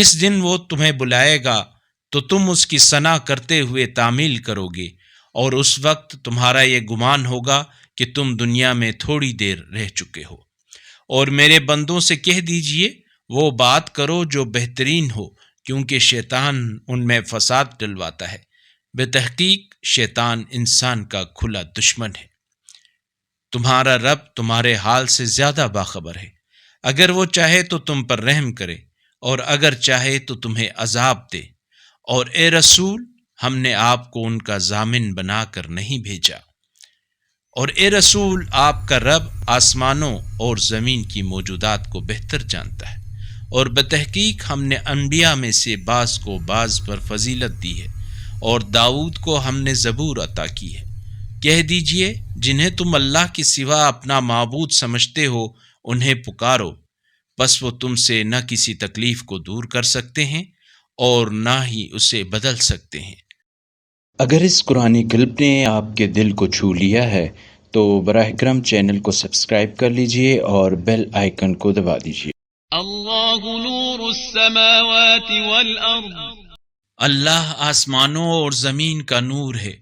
جس دن وہ تمہیں بلائے گا تو تم اس کی ثنا کرتے ہوئے تعمیل کرو گے، اور اس وقت تمہارا یہ گمان ہوگا کہ تم دنیا میں تھوڑی دیر رہ چکے ہو۔ اور میرے بندوں سے کہہ دیجئے وہ بات کرو جو بہترین ہو، کیونکہ شیطان ان میں فساد ڈلواتا ہے۔ بتحقیق شیطان انسان کا کھلا دشمن ہے۔ تمہارا رب تمہارے حال سے زیادہ باخبر ہے۔ اگر وہ چاہے تو تم پر رحم کرے، اور اگر چاہے تو تمہیں عذاب دے۔ اور اے رسول، ہم نے آپ کو ان کا ضامن بنا کر نہیں بھیجا۔ اور اے رسول، آپ کا رب آسمانوں اور زمین کی موجودات کو بہتر جانتا ہے، اور بتحقیق ہم نے انبیاء میں سے بعض کو بعض پر فضیلت دی ہے، اور داؤد کو ہم نے زبور عطا کی ہے۔ کہہ دیجئے جنہیں تم اللہ کے سوا اپنا معبود سمجھتے ہو انہیں پکارو، بس وہ تم سے نہ کسی تکلیف کو دور کر سکتے ہیں اور نہ ہی اسے بدل سکتے ہیں۔ اگر اس قرآنی کلپ نے آپ کے دل کو چھو لیا ہے تو براہ کرم چینل کو سبسکرائب کر لیجئے اور بیل آئیکن کو دبا دیجئے۔ اللہ نور السماوات والارض، اللہ آسمانوں اور زمین کا نور ہے۔